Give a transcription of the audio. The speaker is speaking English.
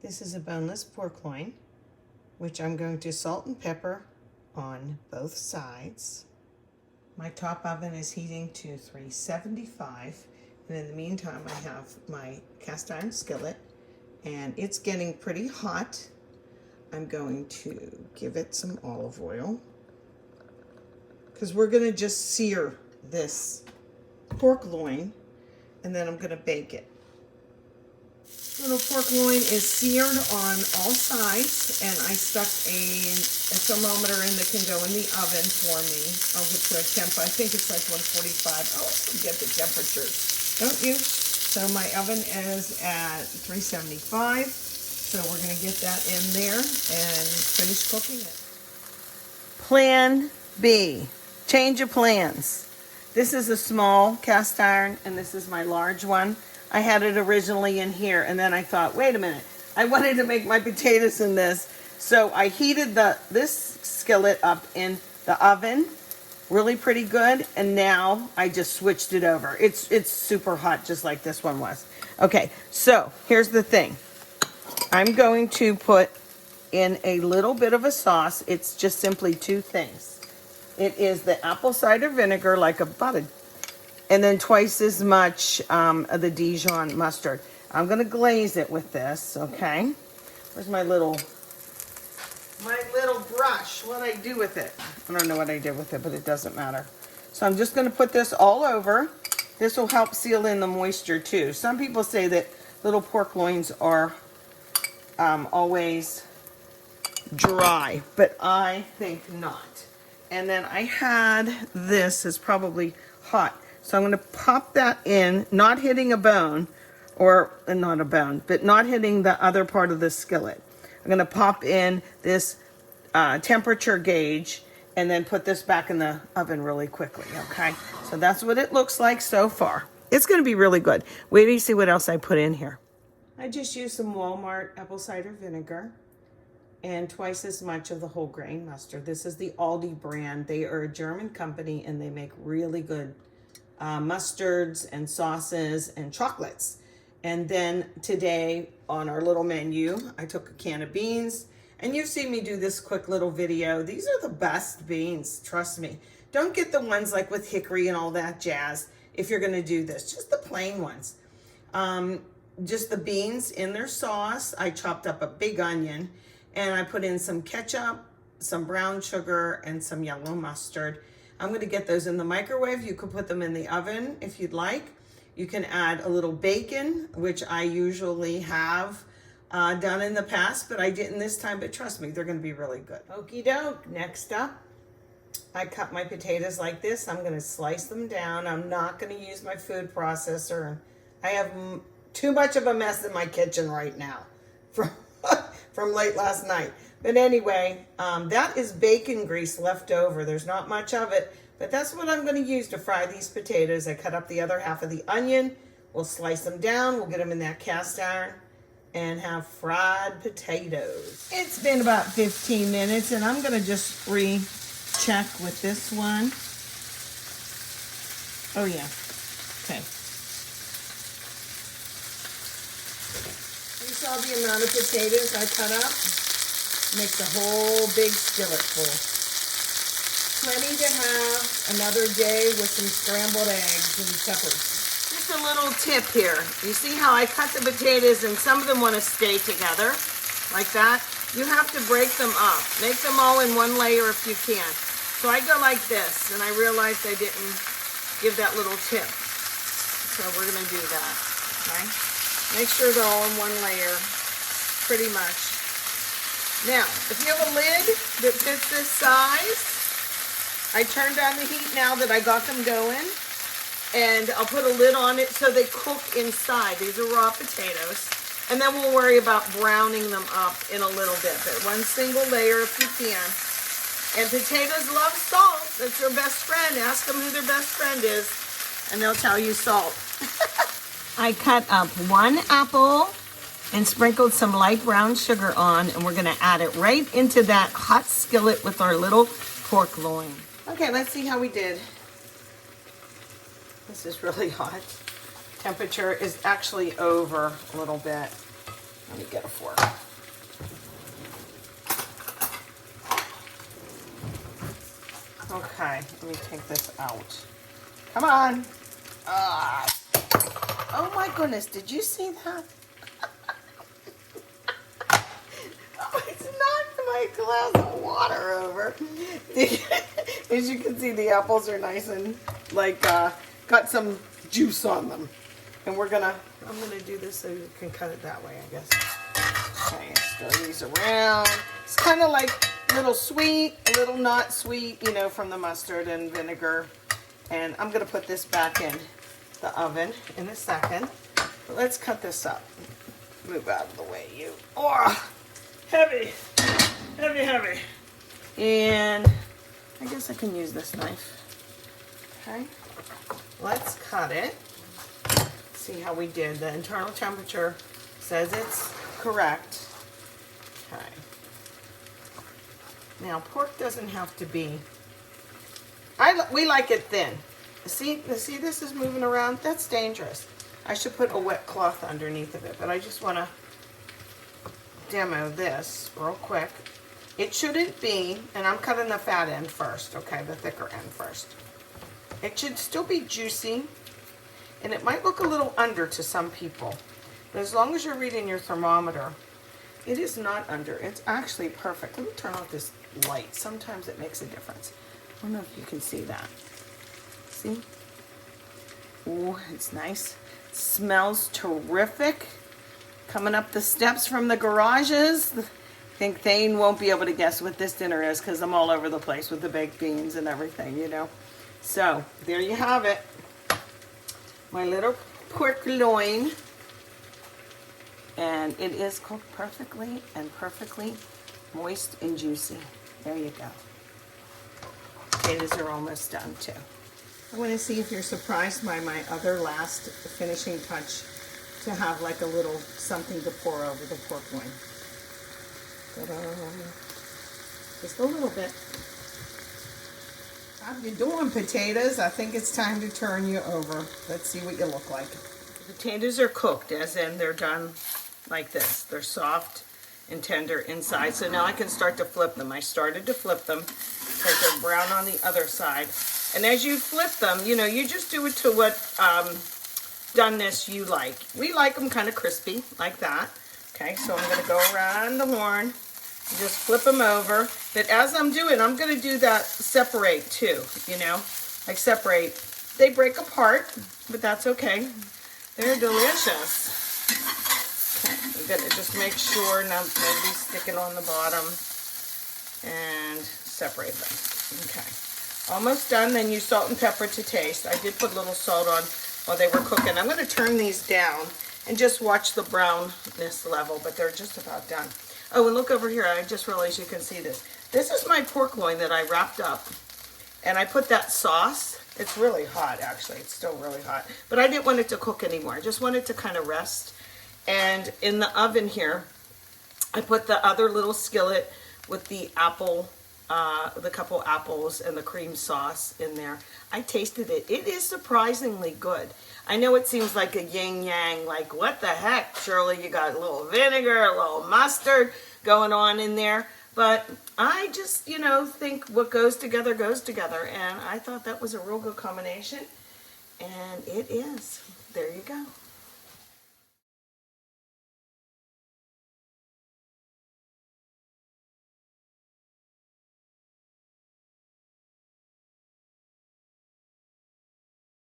This is a boneless pork loin, which I'm going to salt and pepper on both sides. My top oven is heating to 375, and in the meantime I have my cast iron skillet, and it's getting pretty hot. I'm going to give it some olive oil because we're going to just sear this pork loin, and then I'm going to bake it. Little pork loin is seared on all sides, and I stuck a thermometer in that can go in the oven for me. I'll get to a temp, I think it's like 145. Oh, I forget the temperatures, don't you? So my oven is at 375, so we're going to get that in there and finish cooking it. Plan B, change of plans. This is a small cast iron, and this is my large one. I had it originally in here, and then I thought, wait a minute, I wanted to make my potatoes in this. So I heated this skillet up in the oven, really pretty good, and now I just switched it over. It's super hot, just like this one was. Okay, so here's the thing. I'm going to put in a little bit of a sauce. It's just simply two things. It is the apple cider vinegar, like and then twice as much of the Dijon mustard. I'm gonna glaze it with this, okay? Where's my little brush? What did I do with it? I don't know what I did with it, but it doesn't matter. So I'm just gonna put this all over. This will help seal in the moisture too. Some people say that little pork loins are always dry, but I think not. And then I had this, is probably hot. So I'm going to pop that in, not hitting a bone, or not a bone, but not hitting the other part of the skillet. I'm going to pop in this temperature gauge and then put this back in the oven really quickly, okay? So that's what it looks like so far. It's going to be really good. Wait till you see what else I put in here. I just used some Walmart apple cider vinegar and twice as much of the whole grain mustard. This is the Aldi brand. They are a German company, and they make really good mustards and sauces and chocolates. And then today on our little menu, I took a can of beans, and you've seen me do this quick little video. These are the best beans, trust me. Don't get the ones like with hickory and all that jazz if you're gonna do this, just the plain ones. Just the beans in their sauce. I chopped up a big onion, and I put in some ketchup, some brown sugar, and some yellow mustard. I'm going to get those in the microwave. You could put them in the oven if you'd like. You can add a little bacon, which I usually have done in the past, but I didn't this time. But trust me, they're going to be really good. Okie doke. Next up, I cut my potatoes like this. I'm going to slice them down. I'm not going to use my food processor. I have too much of a mess in my kitchen right now from late last night. But anyway, that is bacon grease left over. There's not much of it, but that's what I'm going to use to fry these potatoes. I cut up the other half of the onion. We'll slice them down. We'll get them in that cast iron and have fried potatoes. It's been about 15 minutes, and I'm going to just recheck with this one. Oh, yeah. Okay. You saw the amount of potatoes I cut up? Makes a whole big skillet full. Plenty to have another day with some scrambled eggs and peppers. Just a little tip here. You see how I cut the potatoes and some of them want to stay together like that? You have to break them up. Make them all in one layer if you can. So I go like this, and I realized I didn't give that little tip. So we're going to do that, okay? Make sure they're all in one layer, pretty much. Now, if you have a lid that fits this size, I turned down the heat now that I got them going, and I'll put a lid on it so they cook inside. These are raw potatoes, and then we'll worry about browning them up in a little bit, but one single layer if you can. And potatoes love salt. That's their best friend. Ask them who their best friend is, and they'll tell you salt. I cut up one apple and sprinkled some light brown sugar on, and we're gonna add it right into that hot skillet with our little pork loin. Okay, let's see how we did. This is really hot. Temperature is actually over a little bit. Let me get a fork. Okay, let me take this out. Come on. Oh my goodness, did you see that? Oh, it's knocked my glass of water over. As you can see, the apples are nice and like got some juice on them. And I'm gonna do this so you can cut it that way, I guess. Okay, stir these around. It's kind of like a little sweet, a little not sweet, you know, from the mustard and vinegar. And I'm gonna put this back in the oven in a second. But let's cut this up. Move out of the way, you. Oh, heavy, heavy, heavy. And I guess I can use this knife. Okay, let's cut it. See how we did. The internal temperature says it's correct. Okay. Now, pork doesn't have to be, we like it thin. See, this is moving around? That's dangerous. I should put a wet cloth underneath of it, but I just want to demo this real quick. It shouldn't be, and I'm cutting the fat end first, okay, the thicker end first. It should still be juicy, and it might look a little under to some people, but as long as you're reading your thermometer, it is not under. It's actually perfect. Let me turn off this light. Sometimes it makes a difference. I don't know if you can see that. See? Ooh, it's nice. It smells terrific. Coming up the steps from the garages. I think Thane won't be able to guess what this dinner is because I'm all over the place with the baked beans and everything, you know. So, there you have it. My little pork loin. And it is cooked perfectly and perfectly moist and juicy. There you go. Potatoes are almost done too. I want to see if you're surprised by my other last finishing touch to have like a little something to pour over the pork loin. Ta-da. Just a little bit. How you doing, potatoes? I think it's time to turn you over. Let's see what you look like. The potatoes are cooked, as in they're done like this. They're soft and tender inside. So now I can start to flip them. I started to flip them because they're brown on the other side. And as you flip them, you know, you just do it to what doneness you like. We like them kind of crispy, like that. Okay, so I'm going to go around the horn and just flip them over. But as I'm doing, I'm going to do that separate too, you know, like separate. They break apart, but that's okay. They're delicious. Okay, I'm going to just make sure nobody's sticking on the bottom and separate them. Okay, almost done. Then you salt and pepper to taste. I did put a little salt on while they were cooking. I'm going to turn these down and just watch the brownness level, but they're just about done. Oh, and look over here. I just realized you can see this. This is my pork loin that I wrapped up, and I put that sauce. It's really hot, actually. It's still really hot, but I didn't want it to cook anymore. I just wanted to kind of rest. And in the oven here, I put the other little skillet with the apple, the couple apples and the cream sauce in there. I tasted it. It is surprisingly good. I know it seems like a yin-yang, like what the heck, Shirley, you got a little vinegar, a little mustard going on in there. But I just, you know, think what goes together, and I thought that was a real good combination. And it is. There you go.